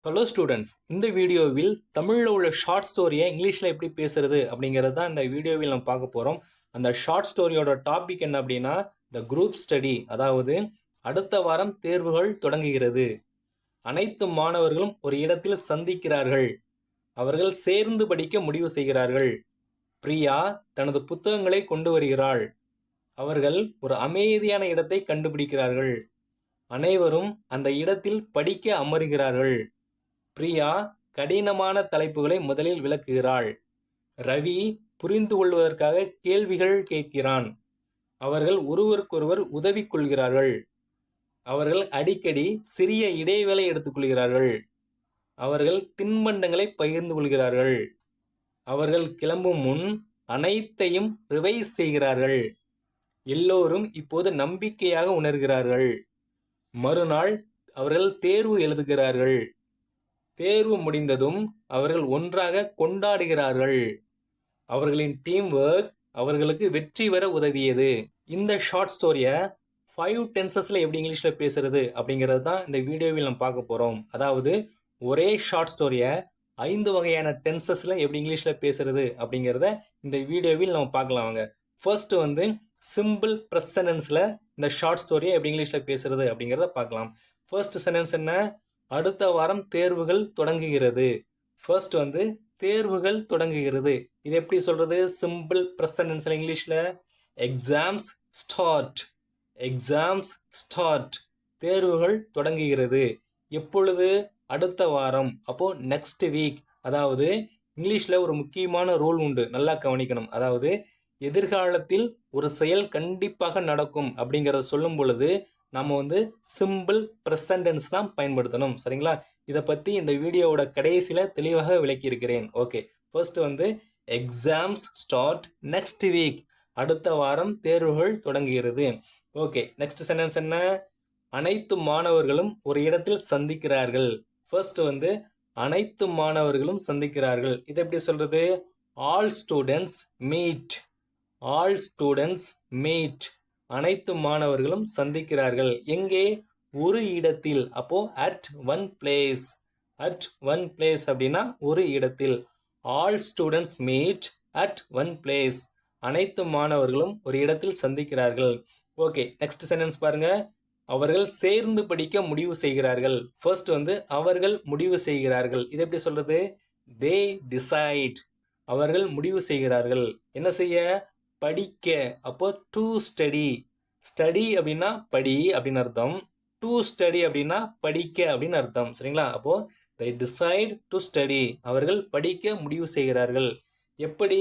Hello students, இந்த வீடியோவில் தமிழில் உள்ள ஷார்ட் ஸ்டோரியை இங்கிலீஷில் எப்படி பேசுறது அப்படிங்கிறது தான் இந்த வீடியோவில் நம்ம பார்க்க போகிறோம். அந்த ஷார்ட் ஸ்டோரியோட டாபிக் என்ன அப்படின்னா த குரூப் ஸ்டடி, அதாவது அடுத்த வாரம் தேர்வுகள் தொடங்குகிறது. அனைத்து மாணவர்களும் ஒரு இடத்தில் சந்திக்கிறார்கள். அவர்கள் சேர்ந்து படிக்க முடிவு செய்கிறார்கள். பிரியா தனது புத்தகங்களை கொண்டு வருகிறாள். அவர்கள் ஒரு அமைதியான இடத்தை கண்டுபிடிக்கிறார்கள். அனைவரும் அந்த இடத்தில் படிக்க அமர்கிறார்கள். பிரியா கடினமான தலைப்புகளை முதலில் விளக்குகிறாள். ரவி புரிந்து கொள்வதற்காக கேள்விகள் கேட்கிறான். அவர்கள் ஒருவருக்கொருவர் உதவி கொள்கிறார்கள். அவர்கள் அடிக்கடி சிறிய இடைவேளை எடுத்துக்கொள்கிறார்கள். அவர்கள் தின்பண்டங்களை பகிர்ந்து கொள்கிறார்கள். அவர்கள் கிளம்பும் முன் அனைத்தையும் ரிவைஸ் செய்கிறார்கள். எல்லோரும் இப்போது நம்பிக்கையாக உணர்கிறார்கள். மறுநாள் அவர்கள் தேர்வு எழுதுகிறார்கள். தேர்வு முடிந்ததும் அவர்கள் ஒன்றாக கொண்டாடுகிறார்கள். அவர்களின் டீம் ஒர்க் அவர்களுக்கு வெற்றி பெற உதவியது. இந்த ஷார்ட் ஸ்டோரியை 5 டென்சஸில் எப்படி இங்கிலீஷில் பேசுறது அப்படிங்கிறது தான் இந்த வீடியோவில் நம்ம பார்க்க போகிறோம். அதாவது ஒரே ஷார்ட் ஸ்டோரியை 5 வகையான டென்சஸில் எப்படி இங்கிலீஷில் பேசுறது அப்படிங்கிறத இந்த வீடியோவில் நம்ம பார்க்கலாம். வாங்க. ஃபர்ஸ்ட் சிம்பிள் ப்ரெசன்டென்ஸில் இந்த ஷார்ட் ஸ்டோரியை எப்படி இங்கிலீஷில் பேசுறது அப்படிங்கிறத பார்க்கலாம். ஃபர்ஸ்ட் சென்டென்ஸ் என்ன? அடுத்த வாரம் தேர்வுகள் தொடங்குகிறது. ஃபர்ஸ்ட் தேர்வுகள் தொடங்குகிறது. இது எப்படி சொல்றது? சிம்பிள் ப்ரெசன்ட் இங்கிலீஷ்ல எக்ஸாம்ஸ் ஸ்டார்ட். Exams start. தேர்வுகள் தொடங்குகிறது. எப்பொழுது? அடுத்த வாரம். அப்போ நெக்ஸ்ட் வீக். அதாவது இங்கிலீஷ்ல ஒரு முக்கியமான ரூல் உண்டு, நல்லா கவனிக்கணும். அதாவது எதிர்காலத்தில் ஒரு செயல் கண்டிப்பாக நடக்கும் அப்படிங்கிறத சொல்லும் பொழுது நம்ம சிம்பிள் ப்ரெசன்ட் தான் பயன்படுத்தணும். சரிங்களா? இதை பற்றி இந்த வீடியோவோட கடைசியில் தெளிவாக விளக்கியிருக்கிறேன். Okay. First exams start next week. அடுத்த வாரம் தேர்வுகள் தொடங்குகிறது. ஓகே. நெக்ஸ்ட் சென்டென்ஸ் என்ன? அனைத்து மாணவர்களும் ஒரு இடத்தில் சந்திக்கிறார்கள். ஃபர்ஸ்ட் அனைத்து மாணவர்களும் சந்திக்கிறார்கள். இது எப்படி சொல்றது? All students meet. All students meet. அனைத்து மாணவர்களும் சந்திக்கிறார்கள். எங்கே? ஒரு இடத்தில். அப்போ at one place. At one place அப்படின்னா ஒரு இடத்தில். All students meet at one place. அனைத்து மாணவர்களும் ஒரு இடத்தில் சந்திக்கிறார்கள். ஓகே. நெக்ஸ்ட் சென்டென்ஸ் பாருங்க. அவர்கள் சேர்ந்து படிக்க முடிவு செய்கிறார்கள். ஃபர்ஸ்ட் அவர்கள் முடிவு செய்கிறார்கள். இது எப்படி சொல்றது? தே டிசைட். அவர்கள் முடிவு செய்கிறார்கள். என்ன செய்ய? படிக்க. அப்போ டு ஸ்டடி. ஸ்டடி அப்படின்னா படி அப்படின்னு அர்த்தம். டு ஸ்டடி அப்படின்னா படிக்க அப்படின்னு அர்த்தம். சரிங்களா? அப்போ they decide to study. அவர்கள் படிக்க முடிவு செய்கிறார்கள். எப்படி?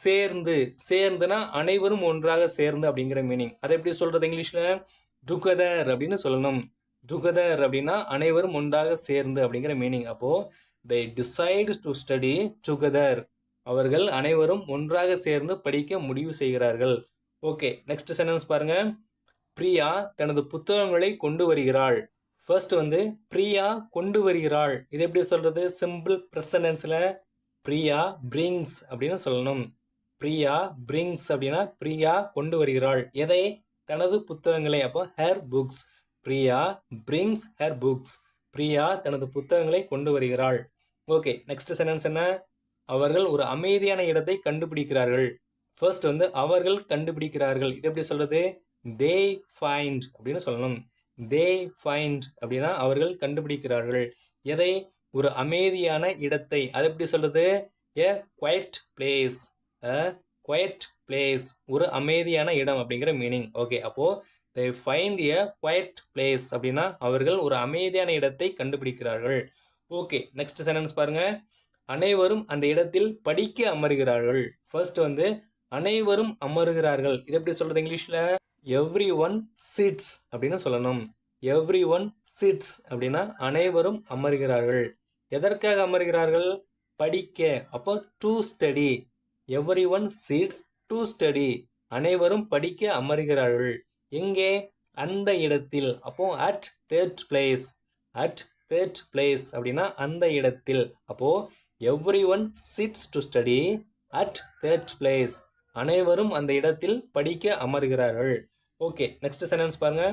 சேர்ந்து. சேர்ந்துனா அனைவரும் ஒன்றாக சேர்ந்து அப்படிங்கிற மீனிங். அதை எப்படி சொல்றது இங்கிலீஷ்ல? டுகெதர் அப்படின்னு சொல்லணும். டுகெதர் அப்படின்னா அனைவரும் ஒன்றாக சேர்ந்து அப்படிங்கிற மீனிங். அப்போ they decide to study together. அவர்கள் அனைவரும் ஒன்றாக சேர்ந்து படிக்க முடிவு செய்கிறார்கள். ஓகே. நெக்ஸ்ட் சென்டென்ஸ் பாருங்க. பிரியா தனது புத்தகங்களை கொண்டு வருகிறாள். ஃபர்ஸ்ட் பிரியா கொண்டு வருகிறாள். இது எப்படி சொல்றது? சிம்பிள் ப்ரெசன்டென்ஸ்ல பிரியா பிரிங்ஸ் அப்படின்னு சொல்லணும். பிரியா பிரிங்ஸ் அப்படின்னா பிரியா கொண்டு வருகிறாள். எதை? தனது புத்தகங்களை. அப்போ hair books. Priya brings hair books. Priya தனது புத்தகங்களை கொண்டு வருகிறாள். ஓகே. நெக்ஸ்ட் சென்டென்ஸ் என்ன? அவர்கள் ஒரு அமைதியான இடத்தை கண்டுபிடிக்கிறார்கள். ஃபர்ஸ்ட் அவர்கள் கண்டுபிடிக்கிறார்கள். இது எப்படி சொல்றது? தே ஃபைண்ட் அப்படின்னு சொல்லணும். தே ஃபைண்ட் அப்படின்னா அவர்கள் கண்டுபிடிக்கிறார்கள். எதை? ஒரு அமைதியான இடத்தை. அது எப்படி சொல்றது? எ குவைட் பிளேஸ். அ குவைட் பிளேஸ். ஒரு அமைதியான இடம் அப்படிங்கிற மீனிங். ஓகே. அப்போ they find a quiet place அப்படின்னா அவர்கள் ஒரு அமைதியான இடத்தை கண்டுபிடிக்கிறார்கள். ஓகே. நெக்ஸ்ட் சென்டென்ஸ் பாருங்க. அனைவரும் அந்த இடத்தில் படிக்க அமர்கிறார்கள். ஃபர்ஸ்ட் அனைவரும் அமருகிறார்கள். இது எப்படி சொல்றது இங்கிலீஷ்ல? எவ்ரி ஒன் சிட்ஸ் அப்படின்னு சொல்லணும். எவ்ரி ஒன் சிட்ஸ் அப்படின்னா அனைவரும் அமர்கிறார்கள். எதற்காக அமர்கிறார்கள்? படிக்க. அப்போ to study. Every one chits to study. அனைவரும் படிக்க அமர்கிறார்கள். எங்கே? அந்த இடத்தில். அப்போ at third place. At third place அப்படின்னா அந்த இடத்தில். அப்போ every one chits to study at third place. அனைவரும் அந்த இடத்தில் படிக்க அமர்கிறார்கள். ஓகே. நெக்ஸ்ட் சென்டென்ஸ் பாருங்க.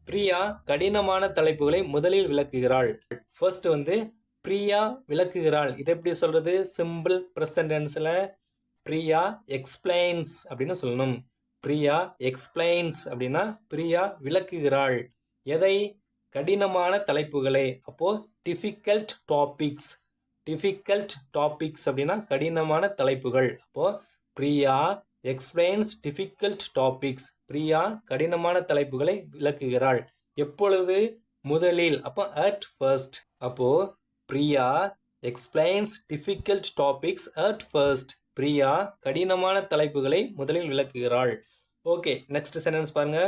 பிரியா கடினமான தலைப்புகளை முதலில் விளக்குகிறாள். ஃபர்ஸ்ட் வந்து பிரியா விளக்குகிறாள். இதை எப்படி சொல்றது? சிம்பிள் ப்ரெசன்ட் டென்ஸ்ல பிரியா எக்ஸ்பிளைன்ஸ் அப்படின்னு சொல்லணும். பிரியா எக்ஸ்பிளைன்ஸ் அப்படின்னா பிரியா விளக்குகிறாள். எதை? கடினமான தலைப்புகளை. அப்போ டிஃபிகல்ட் டாபிக்ஸ். டிஃபிகல்ட் டாபிக்ஸ் அப்படின்னா கடினமான தலைப்புகள். அப்போ Priya explains difficult topics. Priya கடினமான தலைப்புகளை விளக்குகிறாள். எப்பொழுது? முதலில். அப்போ அட் ஃபர்ஸ்ட். அப்போ Priya explains difficult topics at first. Priya கடினமான தலைப்புகளை முதலில் விளக்குகிறாள். ஓகே, நெக்ஸ்ட் சென்டென்ஸ் பாருங்க.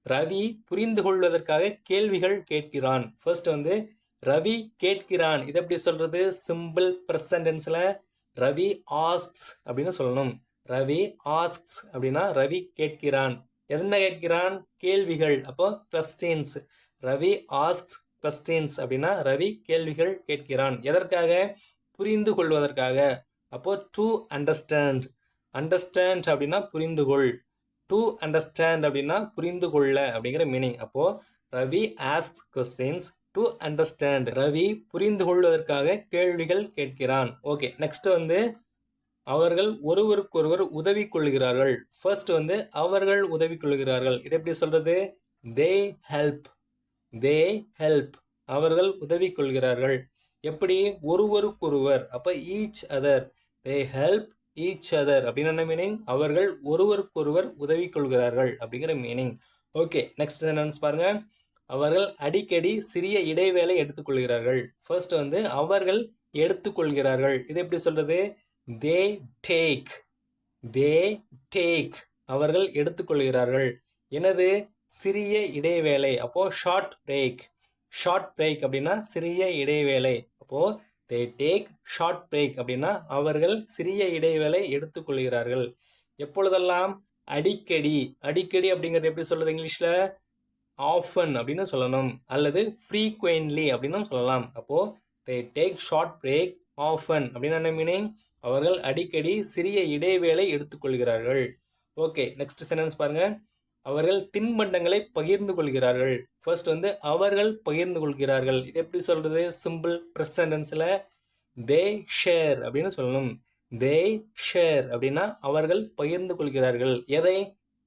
ரவி புரிந்து கொள்வதற்காக கேள்விகள் கேட்கிறான். ஃபர்ஸ்ட் வந்து ரவி கேட்கிறான். இது எப்படி சொல்றது? சிம்பிள் ப்ரெசன்ட் டென்ஸ்ல ரவி ஆஸ்க்ஸ் அப்படின்னு சொல்லணும். ரவி ஆஸ்க்ஸ் அப்படின்னா ரவி கேட்கிறான். என்ன கேட்கிறான்? கேள்விகள். அப்போ கொஸ்டின்ஸ். ரவி ஆஸ்க்ஸ் கொஸ்டின்ஸ் அப்படின்னா ரவி கேள்விகள் கேட்கிறான். எதற்காக? புரிந்து கொள்வதற்காக. அப்போ டு அண்டர்ஸ்டாண்ட். அண்டர்ஸ்டாண்ட் அப்படின்னா புரிந்து கொள். டு அண்டர்ஸ்டாண்ட் அப்படின்னா புரிந்து கொள்ள அப்படிங்கிற மீனிங். அப்போ Ravi asks questions to understand. Ravi புரிந்து கொள்வதற்காக கேள்விகள் கேட்கிறான். ஓகே, நெக்ஸ்ட் வந்து அவர்கள் ஒருவருக்கொருவர் உதவி கொள்கிறார்கள். ஃபர்ஸ்ட் வந்து அவர்கள் உதவி கொள்கிறார்கள். இது எப்படி சொல்றது? They help. They help. அவர்கள் உதவி கொள்கிறார்கள். எப்படி? ஒருவருக்கொருவர். அப்ப each other. They help each other அப்படின்னு என்ன மீனிங்? அவர்கள் ஒருவருக்கொருவர் உதவி கொள்கிறார்கள் அப்படிங்கிற மீனிங். ஓகே, நெக்ஸ்ட் சென்டென்ஸ் பாருங்க. அவர்கள் அடிக்கடி சிறிய இடைவேளை எடுத்துக்கொள்கிறார்கள். ஃபர்ஸ்ட் வந்து அவர்கள் எடுத்துக்கொள்கிறார்கள். இது எப்படி சொல்றது? They take. They take. அவர்கள் எடுத்துக்கொள்கிறார்கள். எனது? சிறிய இடைவேளை. அப்போ ஷார்ட் பிரேக். ஷார்ட் பிரேக் அப்படின்னா சிறிய இடைவேளை. அப்போ தே டேக் ஷார்ட் பிரேக் அப்படின்னா அவர்கள் சிறிய இடைவேளை எடுத்துக்கொள்கிறார்கள். எப்பொழுதெல்லாம்? அடிக்கடி. அடிக்கடி அப்படிங்கிறது எப்படி சொல்றது இங்கிலீஷ்ல? ஆஃபன் அப்படின்னு சொல்லணும். அல்லது ஃப்ரீக்வென்ட்லி அப்படின்னு சொல்லலாம். அப்போ they take short break often அப்படின்னு என்ன மீனிங்? அவர்கள் அடிக்கடி சிறிய இடைவேளை எடுத்துக்கொள்கிறார்கள். ஓகே, நெக்ஸ்ட் சென்டென்ஸ் பாருங்க. அவர்கள் தின்பண்டங்களை பகிர்ந்து கொள்கிறார்கள். ஃபர்ஸ்ட் வந்து அவர்கள் பகிர்ந்து கொள்கிறார்கள். இது எப்படி சொல்றது? சிம்பிள் ப்ரெசன்ட் டென்ஸ்ல தே ஷேர் அப்படின்னு சொல்லணும். தே ஷேர் அப்படின்னா அவர்கள் பகிர்ந்து கொள்கிறார்கள். எதை?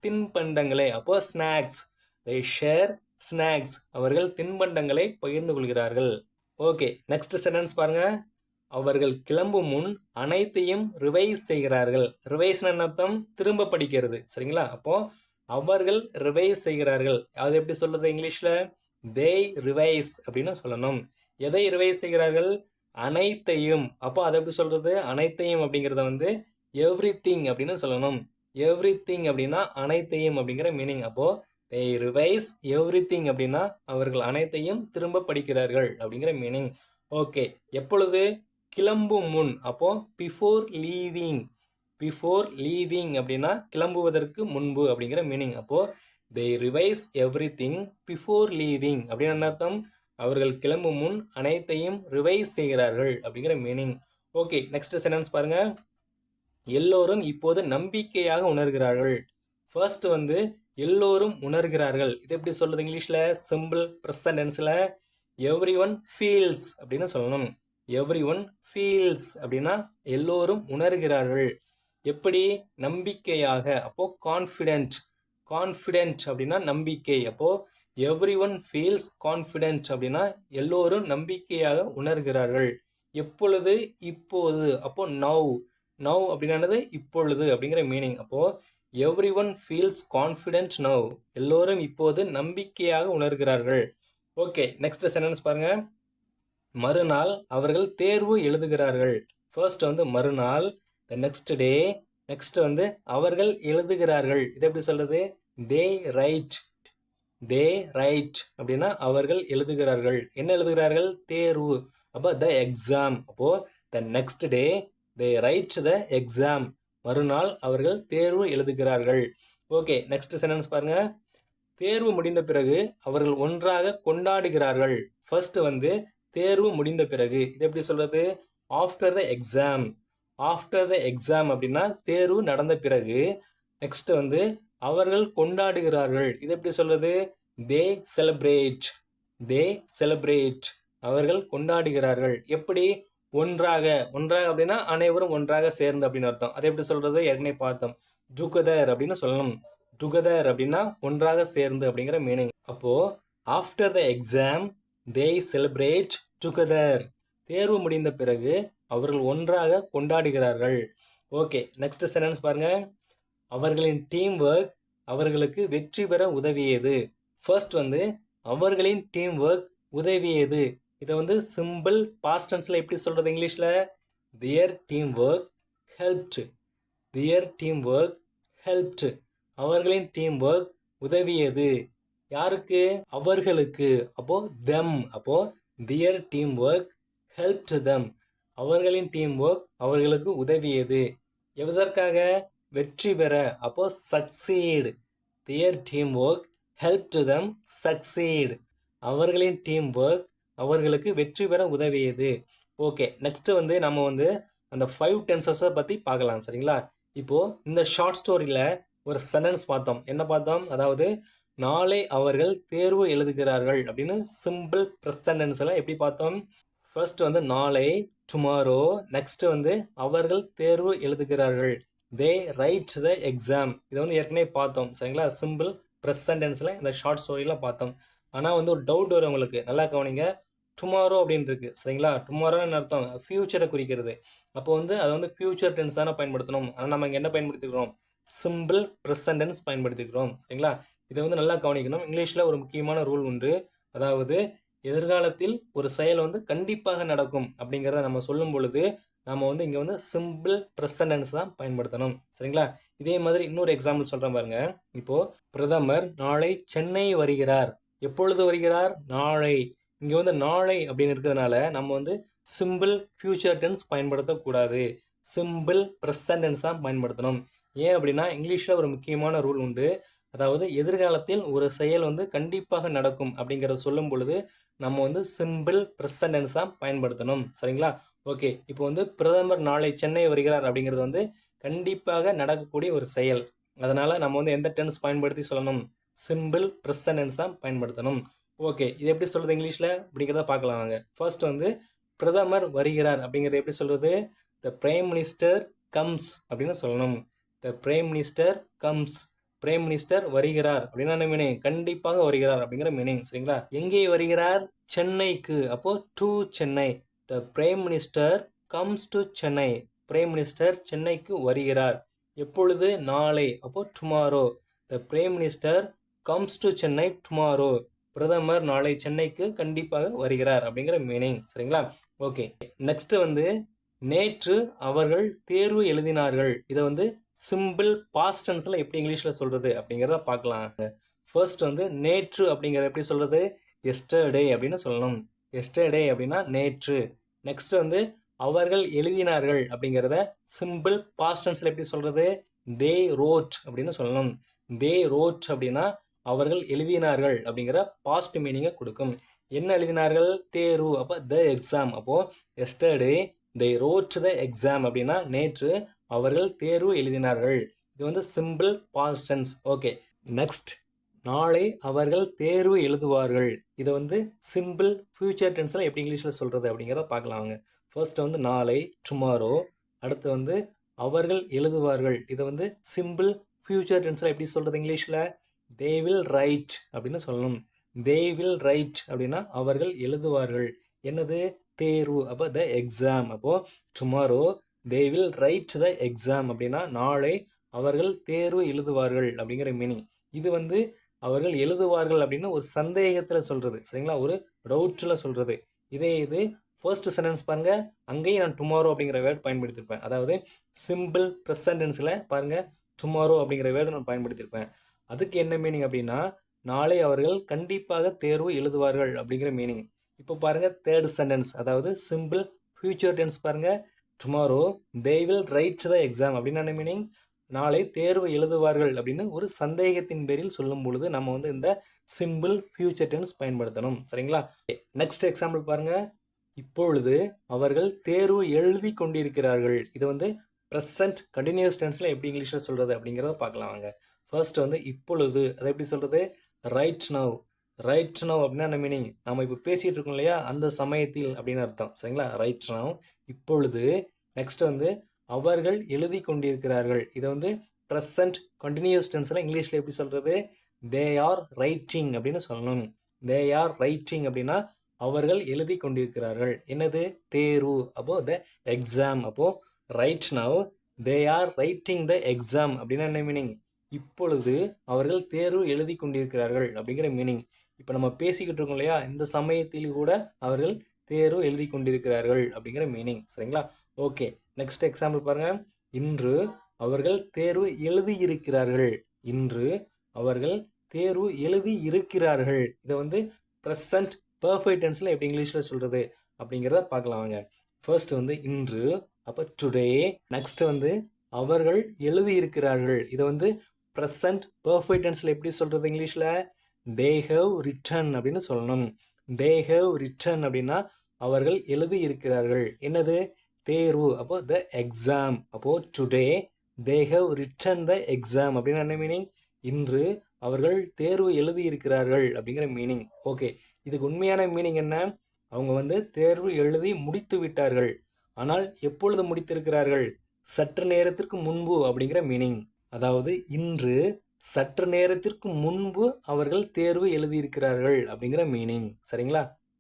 தின்பண்டங்களை. அப்போ ஸ்நாக்ஸ். They share snacks. அவர்கள் தின்பண்டங்களை பகிர்ந்து கொள்கிறார்கள். ஓகே, நெக்ஸ்ட் சென்டென்ஸ் பாருங்க. அவர்கள் கிளம்பும் முன் அனைத்தையும் ரிவைஸ் செய்கிறார்கள். ரிவைஸ் அர்த்தம் திரும்ப படிக்கிறது. சரிங்களா? அப்போ அவர்கள் ரிவைஸ் செய்கிறார்கள். அது எப்படி சொல்றது இங்கிலீஷ்ல? தே ரிவைஸ் அப்படின்னு சொல்லணும். எதை ரிவைஸ் செய்கிறார்கள்? அனைத்தையும். அப்போ அதை எப்படி சொல்றது? அனைத்தையும் அப்படிங்கிறத வந்து எவ்ரிதிங் அப்படின்னு சொல்லணும். எவ்ரிதிங் அப்படின்னா அனைத்தையும் அப்படிங்கிற மீனிங். அப்போ தே ரிவைஸ் எவ்ரிதிங் அப்படின்னா அவர்கள் அனைத்தையும் திரும்ப படிக்கிறார்கள் அப்படிங்கிற மீனிங். ஓகே, எப்பொழுது? கிளம்பும் முன். அப்போ பிஃபோர் லீவிங். பிஃபோர் லீவிங் அப்படின்னா கிளம்புவதற்கு முன்பு அப்படிங்கிற மீனிங். அப்போ தே ரிவைஸ் எவ்ரிதிங் பிஃபோர் லீவிங் அப்படின்னு அர்த்தம்? அவர்கள் கிளம்பும் முன் அனைத்தையும் ரிவைஸ் செய்கிறார்கள் அப்படிங்கிற மீனிங். ஓகே, நெக்ஸ்ட் சென்டென்ஸ் பாருங்க. எல்லோரும் இப்போது நம்பிக்கையாக உணர்கிறார்கள். ஃபர்ஸ்ட் வந்து எல்லோரும் உணர்கிறார்கள். இது எப்படி சொல்றது இங்கிலீஷ்ல? சிம்பிள் ப்ரெசன்ட் டென்ஸ்ல எவ்ரி ஒன் ஃபீல்ஸ் அப்படின்னு சொல்லணும். எவ்ரி ஒன் ஃபீல்ஸ் அப்படின்னா எல்லோரும் உணர்கிறார்கள். எப்படி? நம்பிக்கையாக. அப்போ கான்ஃபிடென்ட். கான்ஃபிடென்ட் அப்படின்னா நம்பிக்கை. அப்போ எவ்ரி ஒன் ஃபீல்ஸ் கான்ஃபிடென்ட் அப்படின்னா எல்லோரும் நம்பிக்கையாக உணர்கிறார்கள். எப்பொழுது? இப்போது. அப்போ நவ். நவ் அப்படின்னானது இப்பொழுது அப்படிங்கிற மீனிங். அப்போ every one feels confident now. எல்லோரும் இப்போது நம்பிக்கையாக உணர்கிறார்கள். ஓகே, நெக்ஸ்ட் சென்டென்ஸ் பாருங்க. மறுநாள் அவர்கள் தேர்வு எழுதுகிறார்கள். ஃபர்ஸ்ட் வந்து மறுநாள். Next day. நெக்ஸ்ட் வந்து அவர்கள் எழுதுகிறார்கள். இது எப்படி சொல்றது? தே ரைட். தே ரைட் அப்படின்னா அவர்கள் எழுதுகிறார்கள். என்ன எழுதுகிறார்கள்? தேர்வு. அப்போ த எக்ஸாம். அப்போ the next day they right the exam. மறுநாள் அவர்கள் தேர்வு எழுதுகிறார்கள். ஓகே, நெக்ஸ்ட் சென்டென்ஸ் பாருங்க. தேர்வு முடிந்த பிறகு அவர்கள் ஒன்றாக கொண்டாடுகிறார்கள். ஃபர்ஸ்ட் வந்து தேர்வு முடிந்த பிறகு. இது எப்படி சொல்றது? After the exam. After the exam அப்படின்னா தேர்வு நடந்த பிறகு. நெக்ஸ்ட் வந்து அவர்கள் கொண்டாடுகிறார்கள். இது எப்படி சொல்றது? தே செலிப்ரேட், தே செலிப்ரேட், அவர்கள் கொண்டாடுகிறார்கள். எப்படி? ஒன்றாக, ஒன்றாக அப்படின்னா அனைவரும் ஒன்றாக சேர்ந்து அப்படின்னு அர்த்தம். அதை எப்படி சொல்றது? ஏற்கனவே பார்த்தோம். டுகெதர் அப்படின்னு சொல்லணும். டுகெதர் அப்படின்னா ஒன்றாக சேர்ந்து அப்படிங்கிற மீனிங். அப்போ after the exam they celebrate together, தேர்வு முடிந்த பிறகு அவர்கள் ஒன்றாக கொண்டாடுகிறார்கள். ஓகே, நெக்ஸ்ட் சென்டென்ஸ் பாருங்க. அவர்களின் டீம் ஒர்க் அவர்களுக்கு வெற்றி பெற உதவியது. ஃபர்ஸ்ட் வந்து அவர்களின் டீம் ஒர்க் உதவியது. இதை வந்து சிம்பிள் பாஸ்ட் டென்ஸ்ல எப்படி சொல்றது இங்கிலீஷ்ல? Their team work helped, their team work helped, அவர்களின் டீம் ஒர்க் உதவியது. யாருக்கு? அவர்களுக்கு. அப்போ தெம், அப்போ their team work helped them, அவர்களின் டீம் ஒர்க் அவர்களுக்கு உதவியது. எதற்காக? வெற்றி பெற. அப்போ succeed, their team work helped them succeed, அவர்களின் டீம் ஒர்க் அவர்களுக்கு வெற்றி பெற உதவியது. ஓகே, நெக்ஸ்ட் வந்து நம்ம வந்து அந்த 5 டென்சஸை பற்றி பார்க்கலாம். சரிங்களா? இப்போ இந்த ஷார்ட் ஸ்டோரியில் ஒரு சென்டென்ஸ் பார்த்தோம். என்ன பார்த்தோம்? அதாவது நாளை அவர்கள் தேர்வு எழுதுகிறார்கள் அப்படின்னு சிம்பிள் ப்ரெசன்ட் டென்ஸில் எப்படி பார்த்தோம்? ஃபர்ஸ்ட் வந்து நாளை, டுமாரோ. நெக்ஸ்ட் வந்து அவர்கள் தேர்வு எழுதுகிறார்கள், தே ரைட் த எக்ஸாம். இதை வந்து ஏற்கனவே பார்த்தோம். சரிங்களா? சிம்பிள் ப்ரெசன்ட் டென்ஸில் இந்த ஷார்ட் ஸ்டோரியில் பார்த்தோம். ஆனால் வந்து ஒரு டவுட் வரும் உங்களுக்கு, நல்லா கவனிங்க. டுமாரோ அப்படின்னு இருக்கு. சரிங்களா? டுமாரோன்னு அர்த்தம் ஃபியூச்சரை குறிக்கிறது. அப்போ வந்து அதை வந்து ஃபியூச்சர் டென்ஸ் தானே பயன்படுத்தணும். ஆனால் நம்ம இங்கே என்ன பயன்படுத்திக்கிறோம்? சிம்பிள் ப்ரெசன்ட் டென்ஸ் பயன்படுத்திக்கிறோம். சரிங்களா? இதை வந்து நல்லா கவனிக்கணும். இங்கிலீஷில் ஒரு முக்கியமான ரூல் உண்டு. அதாவது எதிர்காலத்தில் ஒரு செயல் வந்து கண்டிப்பாக நடக்கும் அப்படிங்கிறத நம்ம சொல்லும் பொழுது நம்ம வந்து இங்கே வந்து சிம்பிள் ப்ரெசன்ட் டென்ஸ் தான் பயன்படுத்தணும். சரிங்களா? இதே மாதிரி இன்னொரு எக்ஸாம்பிள் சொல்கிறேன் பாருங்க. இப்போ பிரதமர் நாளை சென்னை வருகிறார். எப்பொழுது வருகிறார்? நாளை. இங்கே வந்து நாளை அப்படின்னு இருக்கிறதுனால நம்ம வந்து சிம்பிள் ஃபியூச்சர் டென்ஸ் பயன்படுத்தக்கூடாது, சிம்பிள் ப்ரெசன்ட் டென்ஸ் தான் பயன்படுத்தணும். ஏன் அப்படின்னா இங்கிலீஷில் ஒரு முக்கியமான ரூல் உண்டு. அதாவது எதிர்காலத்தில் ஒரு செயல் வந்து கண்டிப்பாக நடக்கும் அப்படிங்கிறத சொல்லும் பொழுது நம்ம வந்து சிம்பிள் ப்ரெசன்ட் டென்ஸ் தான் பயன்படுத்தணும். சரிங்களா? ஓகே, இப்போ வந்து பிரதமர் நாளை சென்னை வருகிறார் அப்படிங்கிறது வந்து கண்டிப்பாக நடக்கக்கூடிய ஒரு செயல். அதனால் நம்ம வந்து எந்த டென்ஸ் பயன்படுத்தி சொல்லணும்? சிம்பிள் ப்ரெசன்ட் டென்ஸ் தான் பயன்படுத்தணும். ஓகே, இது எப்படி சொல்கிறது இங்கிலீஷில் அப்படிங்கிறத பார்க்கலாம் வாங்க. ஃபர்ஸ்ட் வந்து பிரதமர் வருகிறார் அப்படிங்கிறது எப்படி சொல்கிறது? த பிரைம் மினிஸ்டர் கம்ஸ் அப்படின்னு சொல்லணும். த prime minister comes, prime minister வருகிறார் அப்படின்னா என்ன மீனிங்? கண்டிப்பாக வருகிறார் அப்படிங்கிற மீனிங். சரிங்களா? எங்கே வருகிறார்? சென்னைக்கு. அப்போ to Chennai. The prime minister comes to Chennai, prime minister சென்னைக்கு வருகிறார். எப்பொழுது? நாளை. அப்போ tomorrow. The prime minister comes to Chennai tomorrow, பிரதமர் நாளை சென்னைக்கு கண்டிப்பாக வருகிறார் அப்படிங்கிற மீனிங். சரிங்களா? ஓகே, நெக்ஸ்ட் வந்து நேற்று அவர்கள் தேர்வு எழுதினார்கள். இதை வந்து சிம்பிள் பாஸ்ட் டென்ஸ்ல எப்படி இங்கிலீஷில் சொல்றது அப்படிங்கிறத பார்க்கலாம். ஃபர்ஸ்ட் வந்து நேற்று அப்படிங்கிறத எப்படி சொல்றது? எஸ்டர்டே அப்படின்னு சொல்லணும். எஸ்டர்டே அப்படின்னா நேற்று. நெக்ஸ்ட் வந்து அவர்கள் எழுதினார்கள் அப்படிங்கிறத சிம்பிள் பாஸ்ட் டென்ஸ்ல எப்படி சொல்றது? தே ரோட் அப்படின்னு சொல்லணும். தே ரோட் அப்படின்னா அவர்கள் எழுதினார்கள் அப்படிங்கிற பாஸ்ட் மீனிங்கை கொடுக்கும். என்ன எழுதினார்கள்? தேர்வு. அப்போ த எக்ஸாம். அப்போ yesterday they wrote the exam அப்படின்னா நேற்று அவர்கள் தேர்வு எழுதினார்கள். இது வந்து simple past tense. Okay, next நாளை அவர்கள் தேர்வு எழுதுவார்கள். இதை வந்து சிம்பிள் ஃபியூச்சர் டென்ஸில் எப்படி இங்கிலீஷில் சொல்கிறது அப்படிங்கிறத பார்க்கலாம் வாங்க. ஃபர்ஸ்ட் வந்து நாளை, டுமாரோ. அடுத்து வந்து அவர்கள் எழுதுவார்கள். இதை வந்து சிம்பிள் ஃபியூச்சர் டென்ஸில் எப்படி சொல்கிறது இங்கிலீஷில்? தே வில் ரைட் அப்படின்னு சொல்லணும். தே வில் ரைட் அப்படின்னா அவர்கள் எழுதுவார்கள். என்னது? தேர்வு. அப்போ த எக்ஸாம். அப்போது tomorrow they will write the exam அப்படின்னா நாளை அவர்கள் தேர்வு எழுதுவார்கள் அப்படிங்கிற மீனிங். இது வந்து அவர்கள் எழுதுவார்கள் அப்படின்னு ஒரு சந்தேகத்தில் சொல்கிறது. சரிங்களா? ஒரு டவுட்டில் சொல்கிறது. இதே இது ஃபர்ஸ்ட் சென்டென்ஸ் பாருங்க, அங்கேயும் நான் டுமாரோ அப்படிங்கிற வேர்ட் பயன்படுத்தியிருப்பேன். அதாவது சிம்பிள் ப்ரெசன்ட் டென்ஸில் பாருங்க டுமாரோ அப்படிங்கிற வேர்டு நான் பயன்படுத்தியிருப்பேன். அதுக்கு என்ன மீனிங் அப்படின்னா நாளை அவர்கள் கண்டிப்பாக தேர்வு எழுதுவார்கள் அப்படிங்கிற மீனிங். இப்போ பாருங்க தேர்ட் சென்டென்ஸ், அதாவது சிம்பிள் ஃபியூச்சர் டென்ஸ் பாருங்க, tomorrow they will write the exam அப்படின்னு என்ன மீனிங்? நாளை தேர்வு எழுதுவார்கள் அப்படின்னு ஒரு சந்தேகத்தின் பேரில் சொல்லும் பொழுது நம்ம வந்து இந்த சிம்பிள் ஃபியூச்சர் டென்ஸ் பயன்படுத்தணும். சரிங்களா? நெக்ஸ்ட் எக்ஸாம்பிள் பாருங்க, இப்பொழுது அவர்கள் தேர்வு எழுதி கொண்டிருக்கிறார்கள். இது வந்து ப்ரெசன்ட் கண்டினியூஸ் டென்ஸில் எப்படி இங்கிலீஷில் சொல்கிறது அப்படிங்கிறத பார்க்கலாம் வாங்க. ஃபர்ஸ்ட் வந்து இப்பொழுது, அதை எப்படி சொல்கிறது? Right now. ரைட் நவ் அப்படின்னா என்ன மீனிங்? நம்ம இப்போ பேசிகிட்டு இருக்கோம் இல்லையா, அந்த சமயத்தில் அப்படின்னு அர்த்தம். சரிங்களா? ரைட் நவ், இப்பொழுது. நெக்ஸ்ட் வந்து அவர்கள் எழுதி கொண்டிருக்கிறார்கள். இதை வந்து ப்ரெசன்ட் கண்டினியூஸ் டென்ஸில் இங்கிலீஷில் எப்படி சொல்கிறது? தே ஆர் ரைட்டிங் அப்படின்னு சொல்லணும். தே ஆர் ரைட்டிங் அப்படின்னா அவர்கள் எழுதி கொண்டிருக்கிறார்கள். என்னது? தேர்வு. அப்போ த எக்ஸாம். அப்போ right now they are writing the exam அப்படின்னா என்ன மீனிங்? இப்பொழுது அவர்கள் தேர்வு எழுதி கொண்டிருக்கிறார்கள் அப்படிங்கிற மீனிங். இப்போ நம்ம பேசிக்கிட்டு இருக்கோம் இல்லையா, இந்த சமயத்தில் கூட அவர்கள் தேர்வு எழுதி கொண்டிருக்கிறார்கள் அப்படிங்கிற மீனிங். சரிங்களா? ஓகே, நெக்ஸ்ட் எக்ஸாம்பிள் பாருங்க. இன்று அவர்கள் தேர்வு எழுதி இருக்கிறார்கள். இன்று அவர்கள் தேர்வு எழுதி இருக்கிறார்கள். இதை வந்து ப்ரெசன்ட் பர்ஃபெக்ட் டென்ஸில் எப்படி இங்கிலீஷில் சொல்கிறது அப்படிங்கிறத பார்க்கலாம் வாங்க. ஃபர்ஸ்ட் வந்து இன்று, அப்போ டுடே. நெக்ஸ்ட் வந்து அவர்கள் எழுதி இருக்கிறார்கள். இதை வந்து ப்ரெசன்ட் பர்ஃபெக்ட் டென்ஸில் எப்படி சொல்கிறது இங்கிலீஷில்? தே ஹேவ் ரிட்டன் அப்படின்னு சொல்லணும். தே ஹேவ் ரிட்டன் அப்படின்னா அவர்கள் எழுதி இருக்கிறார்கள். என்னது? தேர்வு. அப்போ த எக்ஸாம். அப்போது today they have return the exam அப்படின்னா என்ன மீனிங்? இன்று அவர்கள் தேர்வு எழுதி இருக்கிறார்கள் அப்படிங்கிற மீனிங். ஓகே, இதுக்கு உண்மையான மீனிங் என்ன? அவங்க வந்து தேர்வு எழுதி முடித்து விட்டார்கள். ஆனால் எப்பொழுது முடித்திருக்கிறார்கள்? சற்று நேரத்திற்கு முன்பு அப்படிங்கிற மீனிங். அதாவது இன்று சற்று நேரத்திற்கு முன்பு அவர்கள் தேர்வு எழுதியிருக்கிறார்கள் அப்படிங்கிற மீனிங். சரிங்களா?